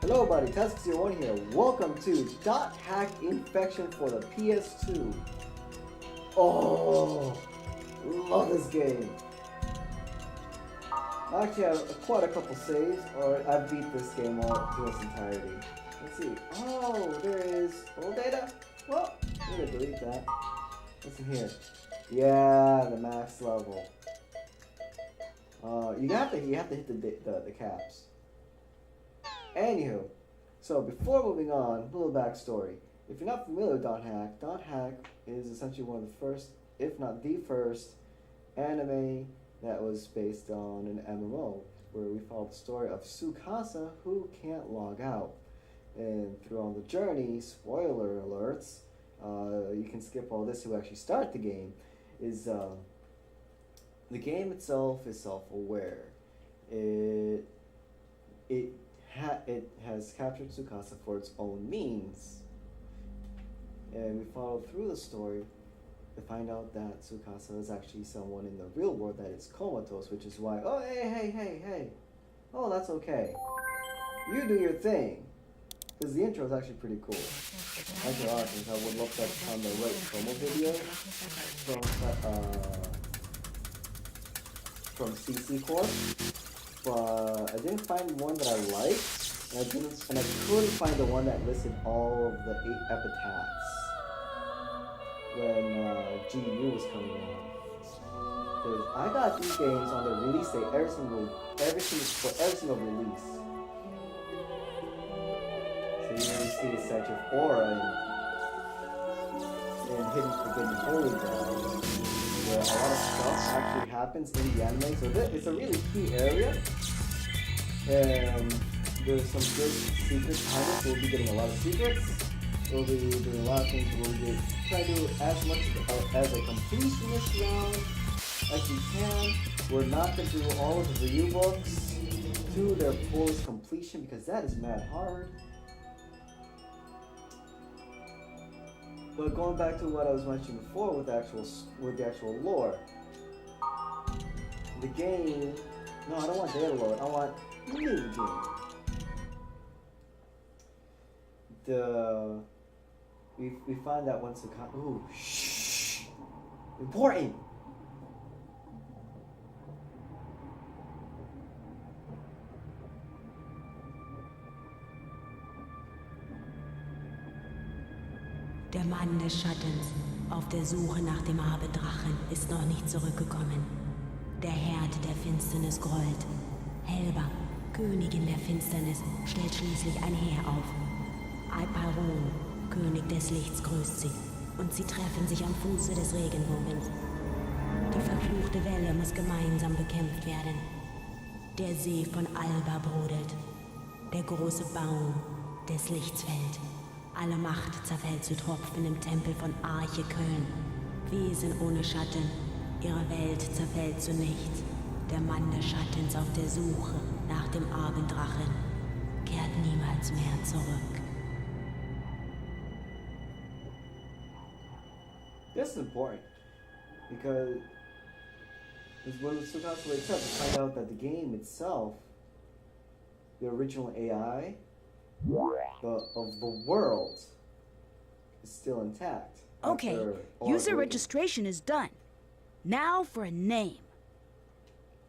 Hello buddy, Task01 here. Welcome to Dot Hack Infection for the PS2. Oh, love this game. I actually have quite a couple saves, or I've beat this game all to its entirety. Let's see. Oh, there is old data. Well, I'm gonna delete that. What's in here? Yeah, the max level. You have to hit the caps. Anywho, so before moving on, a little backstory. If you're not familiar with Dot Hack is essentially one of the first, if not the first, anime that was based on an MMO, where we follow the story of Tsukasa who can't log out. And throughout the journey, spoiler alerts, you can skip all this to actually start the game, is the game itself is self-aware. It has captured Tsukasa for its own means. And we follow through the story to find out that Tsukasa is actually someone in the real world that is comatose, which is why, oh, hey. Oh, that's okay. You do your thing. Because the intro is actually pretty cool. Actually, a lot of things I would love to find the right promo video from CC Corp. But I didn't find one that I liked, and I couldn't find the one that listed all of the 8 epitaphs when GU was coming out. Because I got these games on the release date every single release. So you really see a such of aura in Hidden Forbidden Holy Ground, where a lot of stuff actually happens in the anime. So it's a really key area. And there's some good secrets behind it. So we'll be getting a lot of secrets. We'll be doing a lot of things. We'll be trying to do as much as a completionist round as we can. We're not going to do all of the review books to their fullest completion because that is mad hard. But going back to what I was mentioning before with the actual lore, the game. No, I don't want data lore. I want new game. We find that once the important. Der Mann des Schattens, auf der Suche nach dem Abendrachen, ist noch nicht zurückgekommen. Der Herd der Finsternis grollt. Helba, Königin der Finsternis, stellt schließlich ein Heer auf. Ep1, König des Lichts, grüßt sie. Und sie treffen sich am Fuße des Regenbogens. Die verfluchte Welle muss gemeinsam bekämpft werden. Der See von Alba brodelt. Der große Baum des Lichts fällt. Alle Macht zerfällt zu Tropfen im Tempel von Arche Köln. Wesen ohne Schatten, ihre Welt zerfällt zu nichts. Der Mann des Schattens auf der Suche nach dem Abenddrachen kehrt niemals mehr zurück. This is important because it's when Tsukasa wakes up to find out that the game itself, the original AI of the world, is still intact. Okay, user registration is done. Now for a name.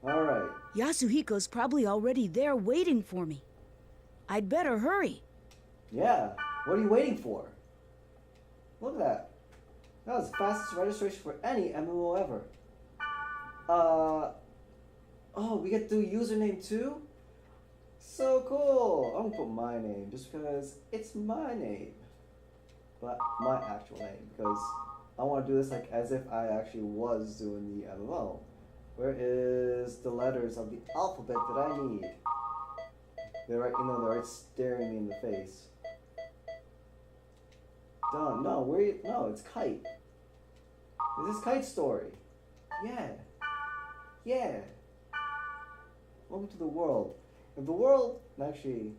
Alright. Yasuhiko's probably already there waiting for me. I'd better hurry. Yeah, what are you waiting for? Look at that. That was the fastest registration for any MMO ever. Oh, we get to do username too? So cool. I'm gonna put my name just because it's my name. But my actual name, because I want to do this like as if I actually was doing the MMO. Where is the letters of the alphabet that I need? They're right staring me in the face. Done. No, it's Kite. This is Kite's story. Yeah. Welcome to the world. If the world, actually,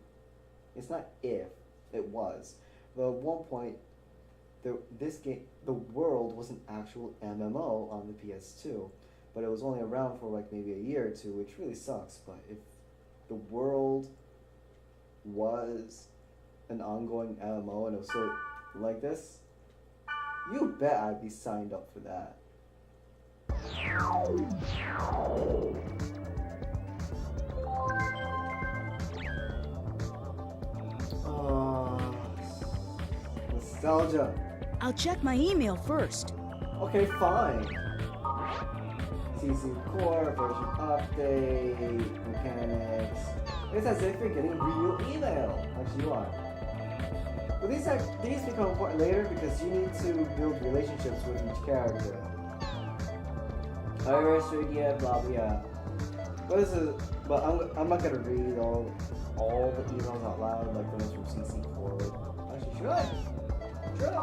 it's not if, it was. But at one point, the world was an actual MMO on the PS2. But it was only around for like maybe a year or two, which really sucks. But if the world was an ongoing MMO and it was so like this, you bet I'd be signed up for that. Nostalgia. I'll check my email first. Okay, fine. CC Core, version update, mechanics. It's as if you're getting real email. Actually, you are. But these become important later because you need to build relationships with each character. Iris, yeah, blah, blah, yeah. But I'm not gonna read all the emails out loud like the ones from CC Core. Actually, should I? Should I?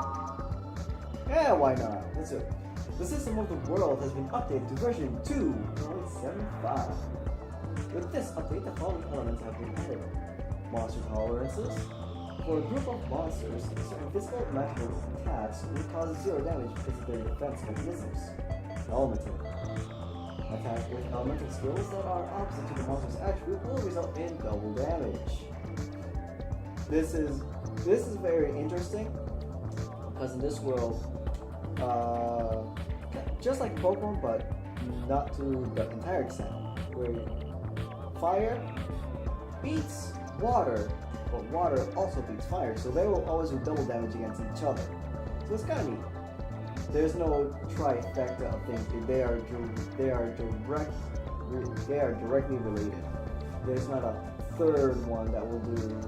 Yeah, why not? Let's do it. The system of the world has been updated to version 2.75. With this update, the following elements have been added. Monster tolerances. For a group of monsters, certain physical and magical attacks will cause 0 damage because of their defense mechanisms. Elemental. Attack with elemental skills that are opposite to the monster's attribute will result in double damage. This is very interesting because in this world, just like Pokemon, but not to the entire extent, where fire beats water, but water also beats fire, so they will always do double damage against each other. So it's kind of neat. There's no trifecta of things. They are directly related. There's not a third one that will do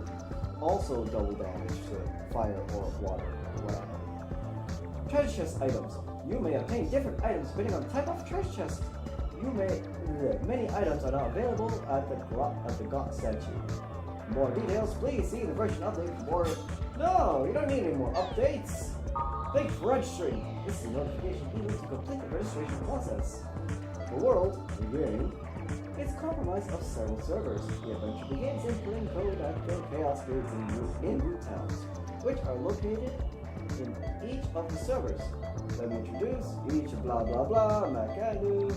also double damage to fire or water or whatever. Treasure chest items. You may obtain different items depending on the type of treasure chest. Many items are now available at the GOT statue. More details, please see the version update for more. No, you don't need any more updates. Thanks for registering. This is a notification email to complete the registration process. The world, the game, is comprised of several servers. The adventure begins in plain code at the Chaos Gates in root towns, which are located in each of the servers. Let me introduce each blah blah blah, Macadu.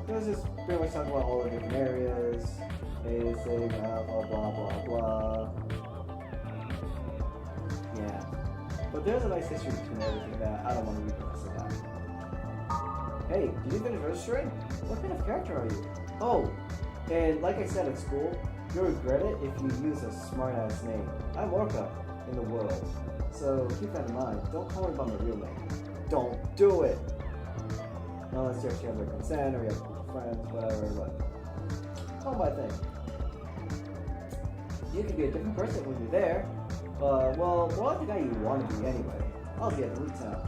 This is pretty much talking about all the different areas. Anything, blah blah blah. Yeah. But there's a nice history between everything that I don't want to read the rest of that. Hey, did you finish registering? What kind of character are you? Oh, and like I said at school, you'll regret it if you use a smart-ass name. I'm Orca in the world. So keep that in mind. Don't call me by my real name. Don't do it! Unless you actually have their consent or you have a group of friends, whatever, but call my thing. You could be a different person when you're there. Well, more like the guy you want to be anyway. I'll be at the root town.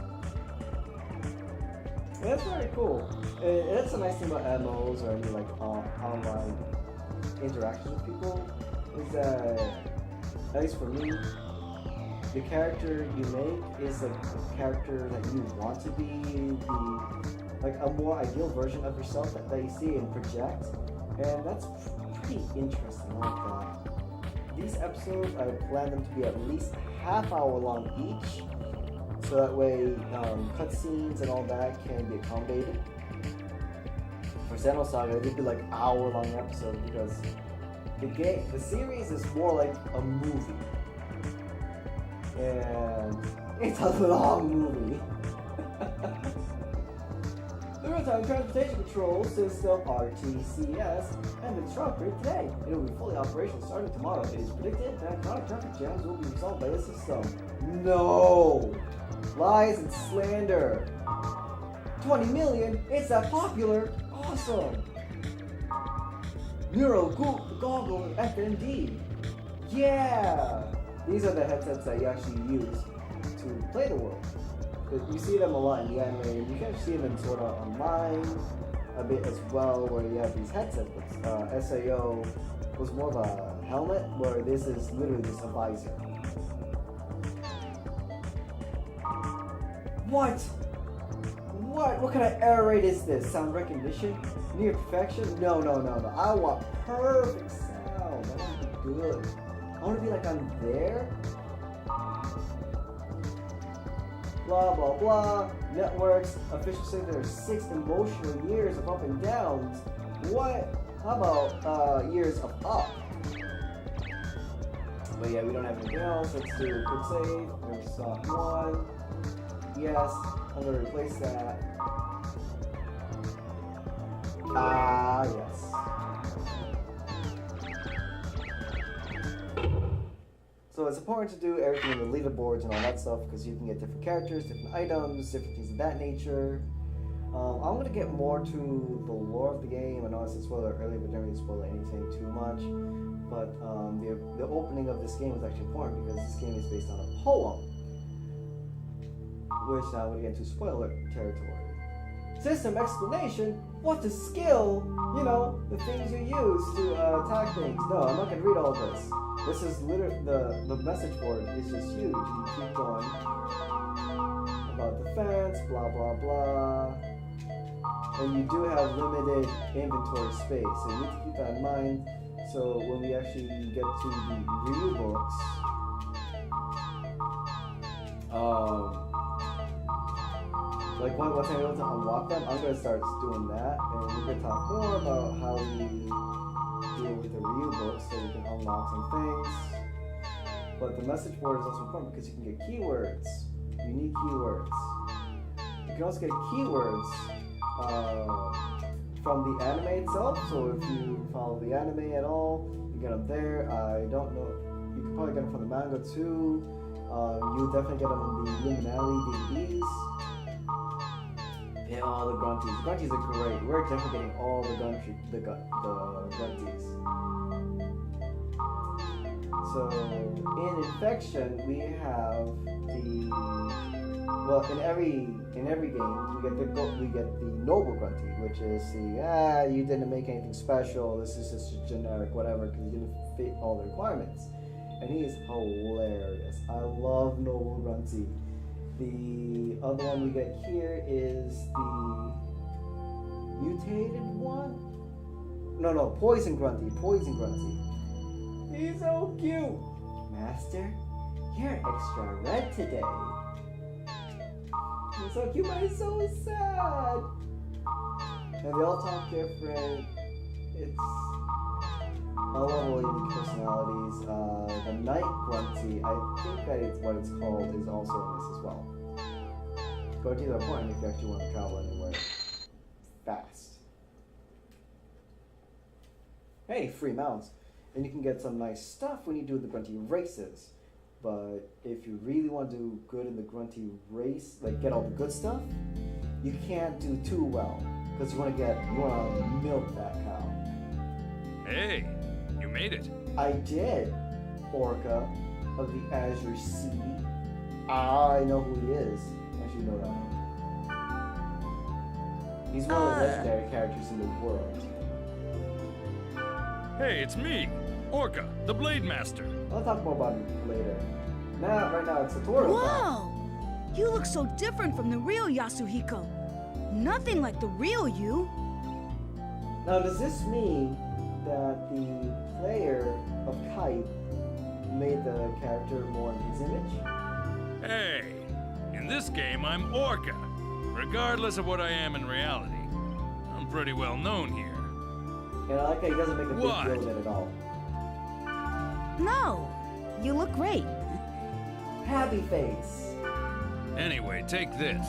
And that's very cool. And that's a nice thing about MMOs or any like online interactions with people is that, at least for me, the character you make is like a character that you want to be, like a more ideal version of yourself that you see and project. And that's pretty interesting. I like that. These episodes, I plan them to be at least half hour long each, so that way cutscenes and all that can be accommodated. For Xeno Saga, it'd be like hour long episodes because the series is more like a movie, and it's a long movie. The Real-Time Transportation Control System, RTCS, has been strong for today. It will be fully operational starting tomorrow. It is predicted that chronic traffic jams will be resolved by the system. No! Lies and slander. 20 million? It's that popular? Awesome! Neuro Goggle and FND. Yeah! These are the headsets that you actually use to play the world. You see them a lot in the anime, and you can see them in sort of online a bit as well, where you have these headsets. SAO was more of a helmet, where this is literally just a visor. What? What kind of error rate is this? Sound recognition? Near perfection? No. I want perfect sound. I want to be good. I want to be like I'm there. Blah blah blah. Networks. Officials say there are 6 emotional years of up and downs. What? How about years of up? But yeah, we don't have anything else. Let's do a quick save. We're going to stop 1. Yes, I'm going to replace that. Yes. So it's important to do everything in the leaderboards and all that stuff because you can get different characters, different items, different things of that nature. I'm going to get more to the lore of the game. I know I said spoiler earlier, but didn't really spoil anything too much. But the opening of this game is actually important because this game is based on a poem. Which now we're going to get into spoiler territory. System explanation? What a skill! You know, the things you use to attack things. No, I'm not going to read all this. This is literally, the message board is just huge. You keep going about defense, blah blah blah. And you do have limited inventory space, so you need to keep that in mind. So when we actually get to the review books, like once I'm able to unlock them, I'm gonna start doing that, and we're gonna talk more about how we deal with the review books so we can unlock some things. But the message board is also important because you can get keywords, unique keywords. You can also get keywords from the anime itself. So if you follow the anime at all, you get them there. I don't know. You can probably get them from the manga too. You definitely get them in the Luminary DVDs. And all the grunties. The grunties are great. We're definitely getting all the grunties. So in infection, we have in every game we get the noble grunty, which is the you didn't make anything special. This is just a generic whatever because you didn't fit all the requirements. And he is hilarious. I love noble grunty. The other one we get here is the mutated one. No, poison grunty. He's so cute. Master, you're extra red today. He's so cute, but he's so sad. And they all talk different. It's all of unique personalities. The Night Grunty, I think that it's what it's called, is also in this as well. Grunties are important if you actually want to travel anywhere fast. Hey, free mounts. And you can get some nice stuff when you do the Grunty races. But if you really want to do good in the Grunty race, like get all the good stuff, you can't do too well. Because you want to milk that cow. Hey, you made it. I did, Orca of the Azure Sea. I know who he is. Actually, you know that. He's one of the legendary characters in the world. Hey, it's me, Orca, the Blade Master. I'll talk more about him later. Right now it's tutorial time. Whoa! You look so different from the real Yasuhiko. Nothing like the real you. Now, does this mean that the player of Kite made the character more in his image? Hey, in this game I'm Orca. Regardless of what I am in reality, I'm pretty well known here. And I like how he doesn't make a big deal of it at all. No, you look great. Happy face. Anyway, take this.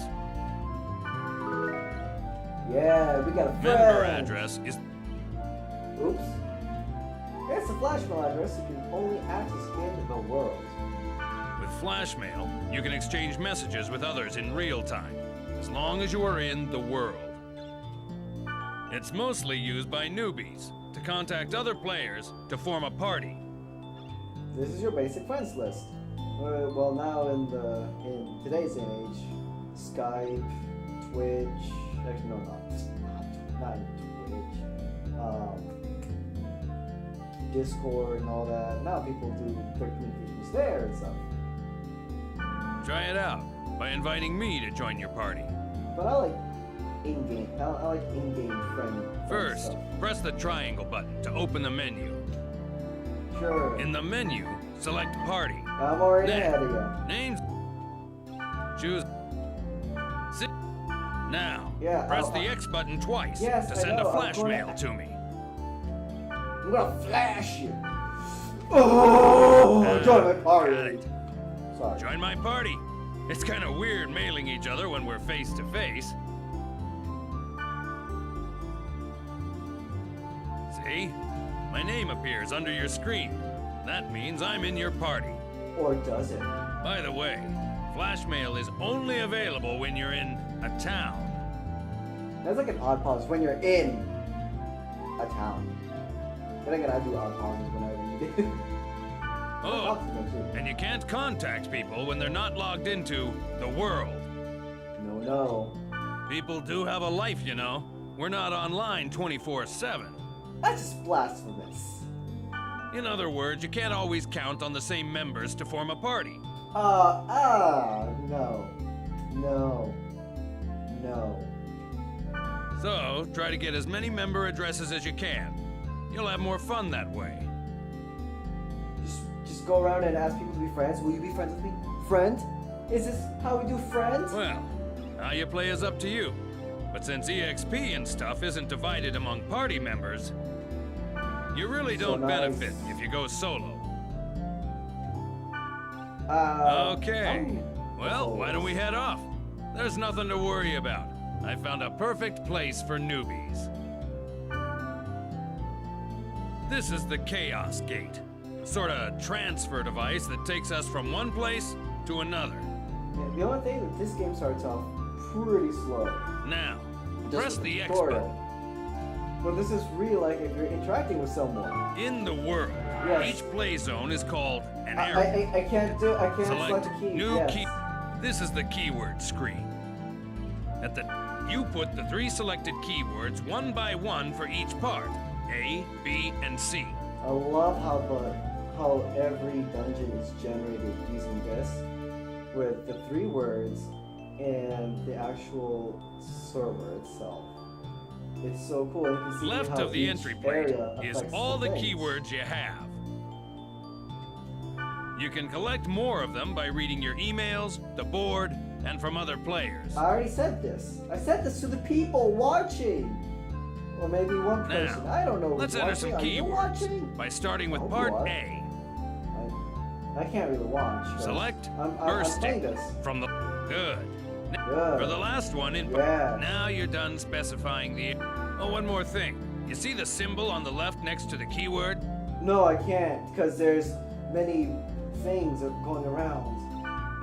Yeah, we got a friend. Member address is... Oops. It's a flash mail address you can only access in the world. With flash mail, you can exchange messages with others in real time, as long as you are in the world. It's mostly used by newbies to contact other players to form a party. This is your basic friends list. Well, now in today's day and age, Skype, Twitch, actually no, not Twitch, Discord and all that. Now people do their communications there and stuff. Try it out by inviting me to join your party. But I like in-game. I like in-game friend First, stuff. press the triangle button to open the menu. Sure. In the menu, select Party. I'm already ahead of you. Names. Choose. Now, Yeah, press the X button twice yes, to I send know, a I'm flash going mail to- to me. I'm gonna flash you. Oh, Join my party. Got it. Sorry. Join my party. It's kind of weird mailing each other when we're face to face. See? My name appears under your screen. That means I'm in your party. Or does it? By the way, flash mail is only available when you're in a town. That's like an odd pause when you're in a town. Then again, I do odd pauses whenever you do. Oh, and you can't contact people when they're not logged into the world. No. People do have a life, you know. We're not online 24/7. That's just blasphemous. In other words, you can't always count on the same members to form a party. No. So, try to get as many member addresses as you can. You'll have more fun that way. Just go around and ask people to be friends. Will you be friends with me? Friend? Is this how we do friends? Well, how you play is up to you. But since EXP and stuff isn't divided among party members, you really don't benefit if you go solo. Okay. Well, why don't we head off? There's nothing to worry about. I found a perfect place for newbies. This is the Chaos Gate, a sort of transfer device that takes us from one place to another. Yeah, the only thing that this game starts off pretty slow. Now, Just press with the X tutorial. button. But this is real, like if you're interacting with someone. In the world, Yes. each play zone is called an area. I can't select Select a key. new Yes. key. This is the keyword screen. You put the 3 selected keywords one by one for each part, A, B, and C. I love how every dungeon is generated using this, with the 3 words and the actual server itself. It's so cool. You can see Left how of the each entry plate area is affects all the things. keywords you have. You can collect more of them by reading your emails, the board, and from other players. I already said this. I said this to the people watching. Or maybe one person. Now, I don't know. let's who's enter watching. some Are you keywords watching? by starting with Oh, part what? A. I can't really watch. but Select I'm bursting playing this. from the good. Good. For the last one in Yeah. now you're done specifying the. Oh, one more thing. You see the symbol on the left next to the keyword? No, I can't, because there's many things going around.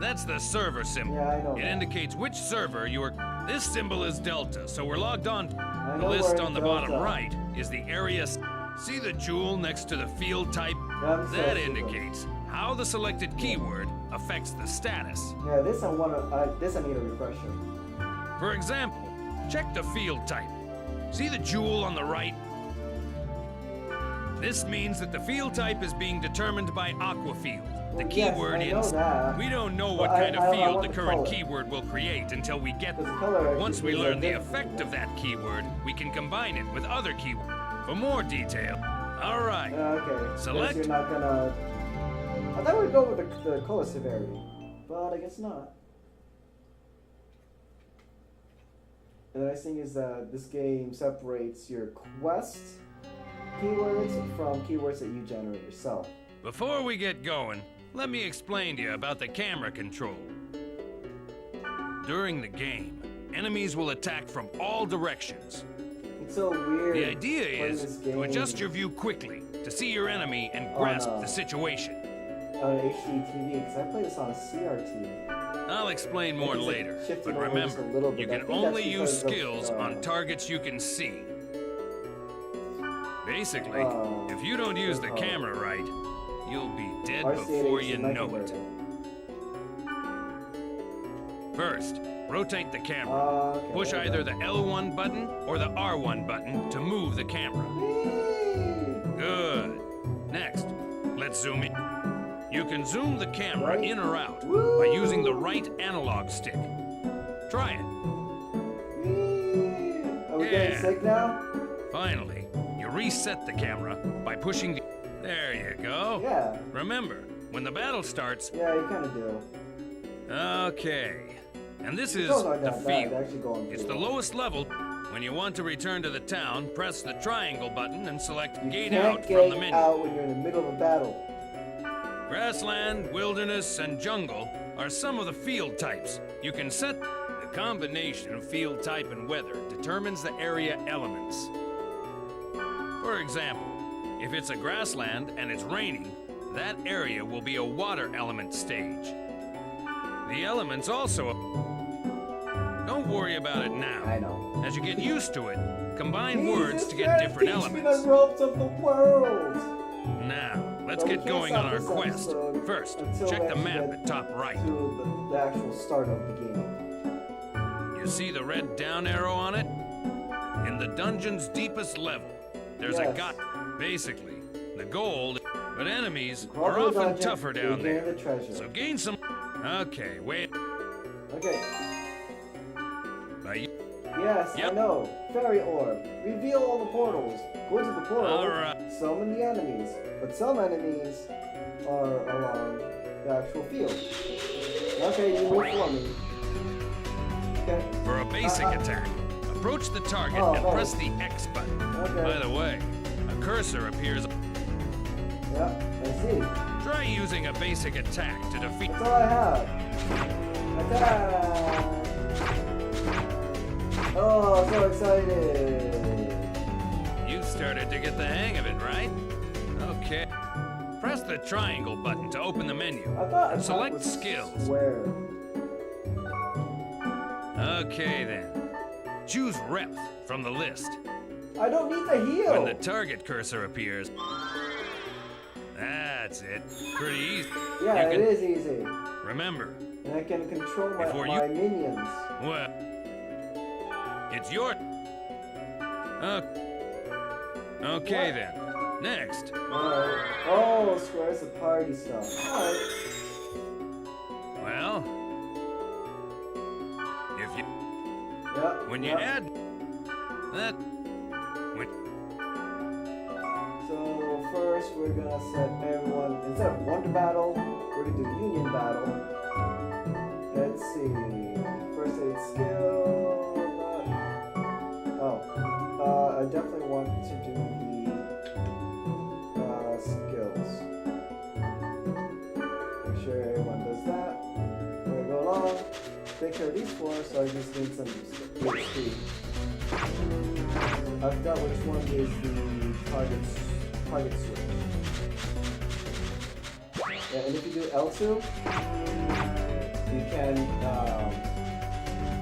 That's the server symbol. Yeah, I know It that. indicates which server you are. This symbol is Delta, so we're logged on. The know list we're on the in bottom Delta. right is the area. See the jewel next to the field type? I'm so That stupid. indicates how the selected keyword affects the status. Yeah, this I need a refresher. For example, check the field type. See the jewel on the right? This means that the field type is being determined by Aquafield. The Well, yes, keyword I know is. that. We don't know But what kind of I field want the the current color. keyword will create until we get Because the color actually Once we means learn a the difference. effect of that keyword, we can combine it with other keywords. For more detail, all right. Okay. Guess Select- You're not gonna. I thought we'd go with the color severity, but I guess not. And the nice thing is that this game separates your quest keywords from keywords that you generate yourself. Before we get going, let me explain to you about the camera control. During the game, enemies will attack from all directions. It's so weird. The idea playing is this game to adjust your view quickly to see your enemy and grasp the situation. on HD TV, because I play this on a CRT. I'll explain more It's, like, later, shifted but over just a remember, little bit. you I can think that's only use because of, skills on targets you can see. Basically, if you don't use the camera right, you'll be dead before you know it. First, rotate the camera. Okay, Push okay. either the L1 button or the R1 button to move the camera. Good. Next, let's zoom in. You can zoom the camera in or out by using the right analog stick. Try it. Are we getting sick now? Finally, you reset the camera by pushing the... There you go. Yeah. Remember, when the battle starts... Yeah, you kind of do. Okay. And this is Those aren't the that bad. field. They actually go on It's the pretty well. lowest level. When you want to return to the town, press the triangle button and select You Gate can't Out get from the menu. out when you're in the middle of a battle. Grassland, wilderness, and jungle are some of the field types. You can set the combination of field type and weather determines the area elements. For example, if it's a grassland and it's raining, that area will be a water element stage. The elements also... Don't worry about it now. I know. As you get used to it, combine words to get different elements. Teach me the ropes of the world. Now, let's Well, we get can't going stop on our this quest. episode First, until check we the actually map get at top right. To the actual start of the game. You see the red down arrow on it? In the dungeon's deepest level, there's a Yes. gut. Basically, the goal, but enemies Crawl are through the often dungeon, tougher you down gain there. the treasure. So gain some... Okay, wait. Okay. Now Yes, I Yep. know. Fairy orb. Reveal all the portals. Go to the portal. Alright. Summon the enemies. But some enemies are along the actual field. Okay, you move for me. Okay. For a basic attack, approach the target Oh, and oh. press the X button. Okay. By the way, a cursor appears. Yeah, I see. Try using a basic attack to defeat. That's all I have. Attack! Oh, so excited! You started to get the hang of it, right? Okay. Press the triangle button to open the menu. I thought attack Select was skills. square. Okay then. Choose Repth from the list. I don't need to heal. When the target cursor appears. That's it. Pretty easy. Yeah, You it is easy. Remember, And I can control Before my you- minions. well, it's your... Okay What? then. Next. Alright. Oh, squares the party stuff. Alright. Well, if you... Yep. When you yep. add that... When, So first we're gonna set everyone, instead of wonder battle, we're gonna do union battle. Let's see. First aid skill. I definitely want to do the skills. Make sure everyone does that. We're gonna go along. Take care of these four, so I just need some HP. I forgot which one is the target switch. Yeah, and if you do L2, you can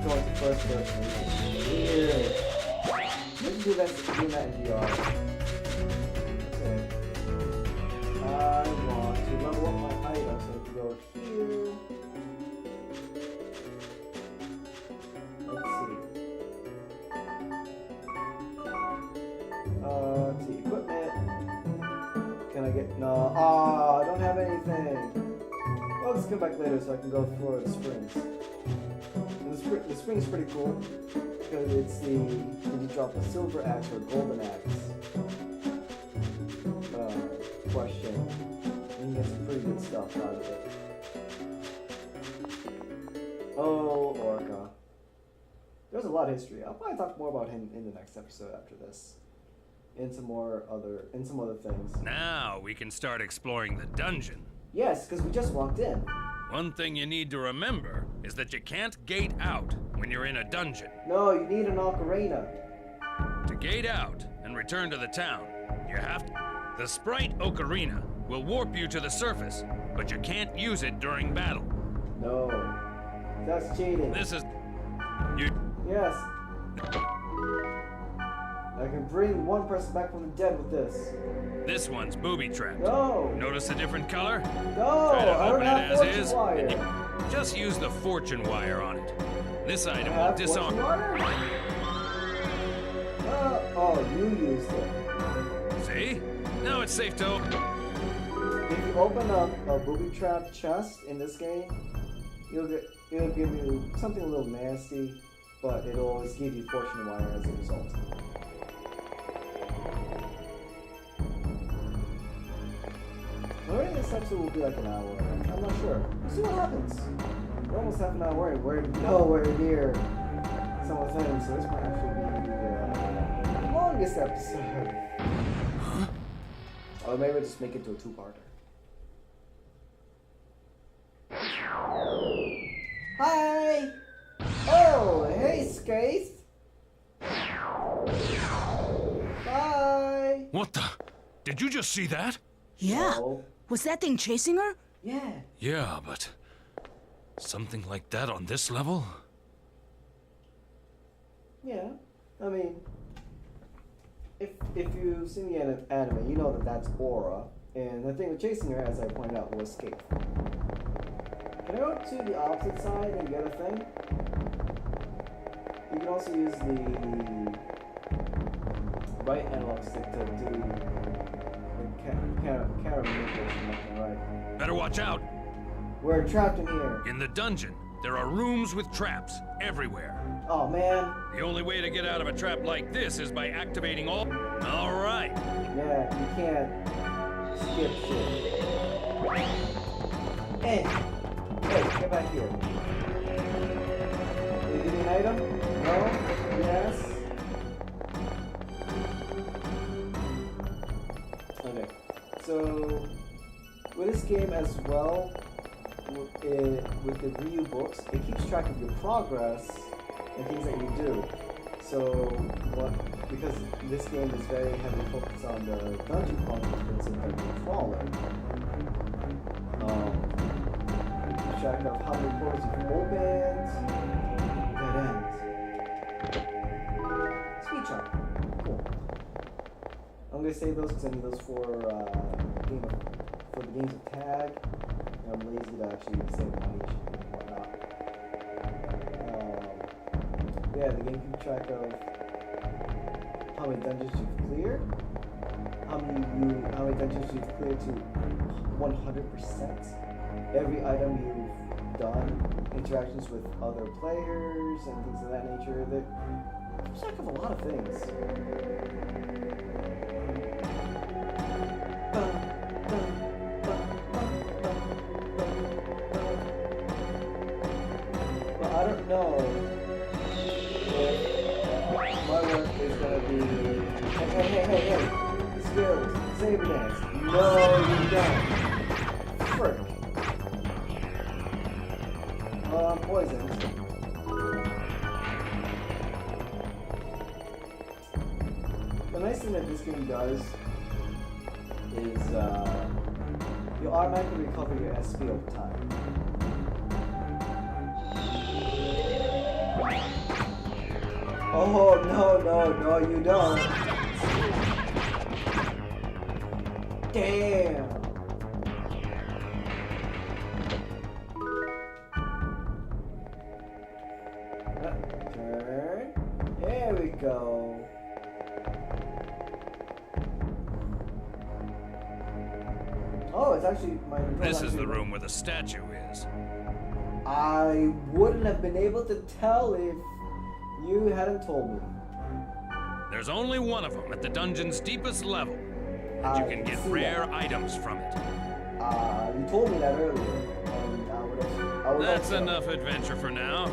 go into first person. Weird. Let's do that in VR. Okay. I want to level up my items, so to go here. Let's see, equipment. Can I get, no, I don't have anything. Well, let's go back later so I can go for the springs. And the spring is pretty cool because it's when you drop a silver axe or a golden axe question, you can get some pretty good stuff out of it. Oh, Orca. There's a lot of history. I'll probably talk more about him in the next episode after this. In some other things. now we can start exploring the dungeon. Yes, because we just walked in. One thing you need to remember is that you can't gate out when you're in a dungeon. No, you need an ocarina. To gate out and return to the town, you have to... The sprite ocarina will warp you to the surface, but you can't use it during battle. No. That's cheating. This is... You... Yes. I can bring one person back from the dead with this. This one's booby-trapped. No! Notice a different color? No! Try to I don't open it have as fortune is. wire. and you just use the fortune wire on it. This I item will have fortune disarm... wire? Oh, you used it. See? Now it's safe to open. If you open a booby-trapped chest in this game, it'll give you something a little nasty, but it'll always give you fortune wire as a result. Maybe this episode will be like an hour. I'm not sure. We'll see what happens. We're almost half an hour in. We're nowhere near some of the things, so this might actually be the longest episode. Or maybe we'll just make it to a two-parter. Did you just see that? Yeah. No. Was that thing chasing her? Yeah. Yeah, but something like that on this level? Yeah. I mean, if you've seen the anime, you know that that's Aura. And the thing with chasing her, as I pointed out, was escape. Can I go to the opposite side and get a thing? You can also use the right analog stick to do the camera manipulation, right? Better watch out. We're trapped in here. In the dungeon, there are rooms with traps everywhere. Oh man. The only way to get out of a trap like this is by activating all... All right. Yeah, you can't skip shit. Hey, get back here. Can you give me an item? No? Yes? Okay. So, with this game as well, with the Ryu books, it keeps track of your progress and things that you do. So, because this game is very heavily focused on the dungeon functions, but it's a dungeon crawler. It keeps track of how many portals you've opened, dead ends. Speed chart. Cool. I'm gonna save those because I need those for the games of tag. I'm lazy to actually save money and whatnot. Yeah, the game keeps track of how many dungeons you've cleared, how many dungeons you've cleared to 100%, every item you've done, interactions with other players, and things of that nature. That keeps track of a lot of things. But I don't know if my work is gonna be hey, skills, saber dance. No, you don't. Frick. Well, I'm poisoned. The nice thing that this game does is you automatically recover your SP over time. Oh, no, you don't. Damn. Turn. There we go. Oh, it's actually my... This is the room where the statue is. I wouldn't have been able to tell if you hadn't told me. There's only one of them at the dungeon's deepest level, and you can get rare items from it. You told me that earlier, and I would That's enough adventure for now.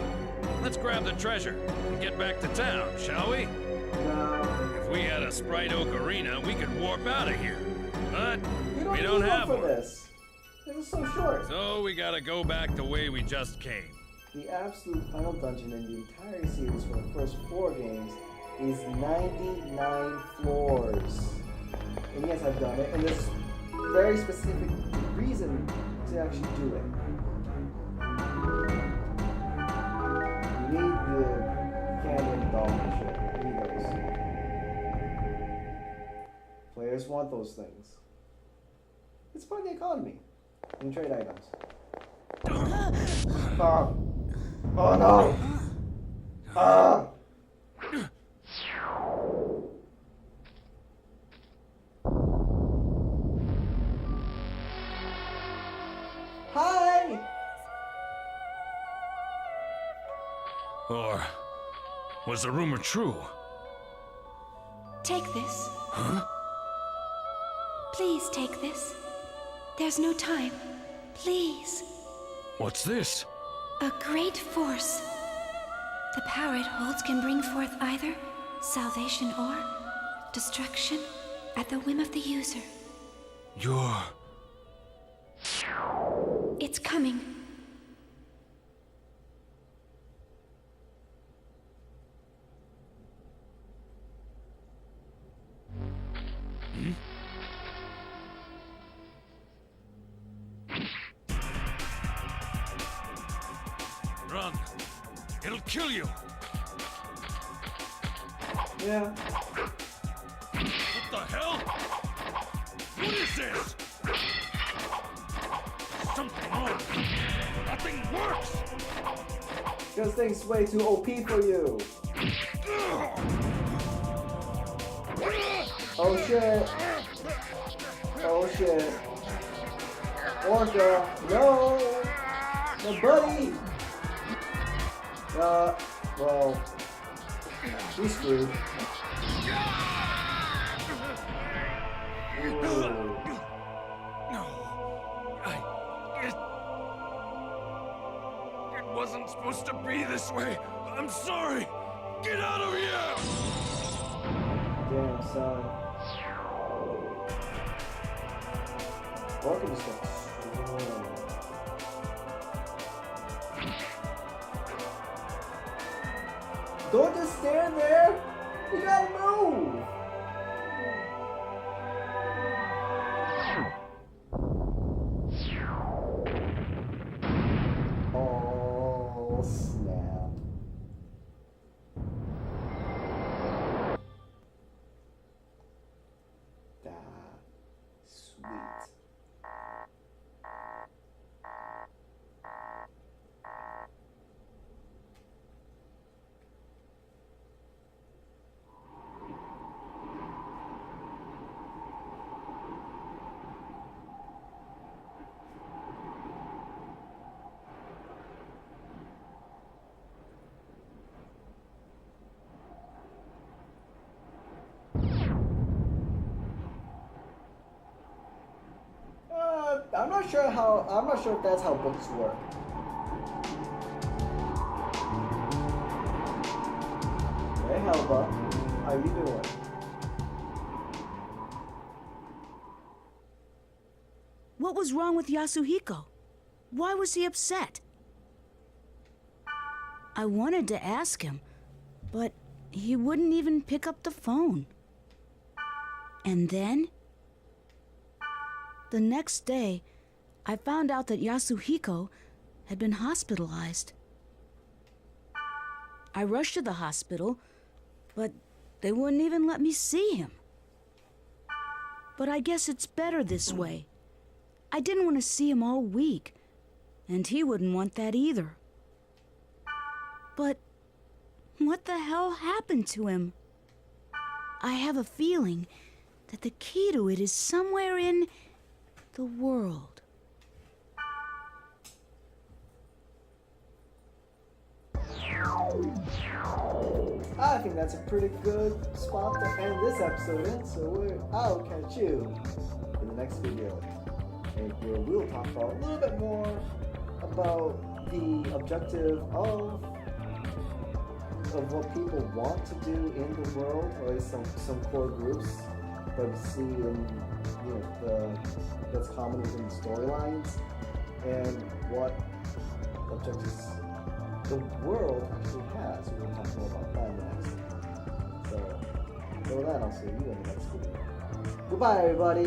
Let's grab the treasure and get back to town, shall we? No. If we had a Sprite Ocarina, we could warp out of here. But we You don't need have one for one. this. This is so short. So we gotta go back the way we just came. The absolute final dungeon in the entire series for the first 4 games is 99 floors. And yes, I've done it, and there's very specific reason to actually do it. You need the candy and doll and shit. You need those. Players want those things. It's part of the economy. And trade items. Oh no! Hi! Or was the rumor true? Take this. Huh? Please take this. There's no time. Please. What's this? A great force. The power it holds can bring forth either salvation or destruction at the whim of the user. You're... It's coming. run. It'll kill you. Yeah. What the hell? What is this? Something wrong. Nothing works. This thing's way too OP for you. Oh shit. Oh shit. Orca, no! My buddy! Well, he's screwed. Ooh. It wasn't supposed to be this way. I'm sorry. Get out of here! Damn, son. Orca just got screwed. Don't just stand there! You gotta move! Oh, snap. Sweet. I'm not sure if that's how books work. Hey, Helba, how you doing? What was wrong with Yasuhiko? Why was he upset? I wanted to ask him, but he wouldn't even pick up the phone. And then, the next day, I found out that Yasuhiko had been hospitalized. I rushed to the hospital, but they wouldn't even let me see him. But I guess it's better this way. I didn't want to see him all week, and he wouldn't want that either. But what the hell happened to him? I have a feeling that the key to it is somewhere in the world. I think that's a pretty good spot to end this episode in, so I'll catch you in the next video. And where we'll talk about a little bit more about the objective of what people want to do in the world, or at least some core groups that we see in that's common within the storylines, and what objectives the world actually has. We'll talk more about that in the next. So, with that, I'll see you in the next video. Goodbye, everybody.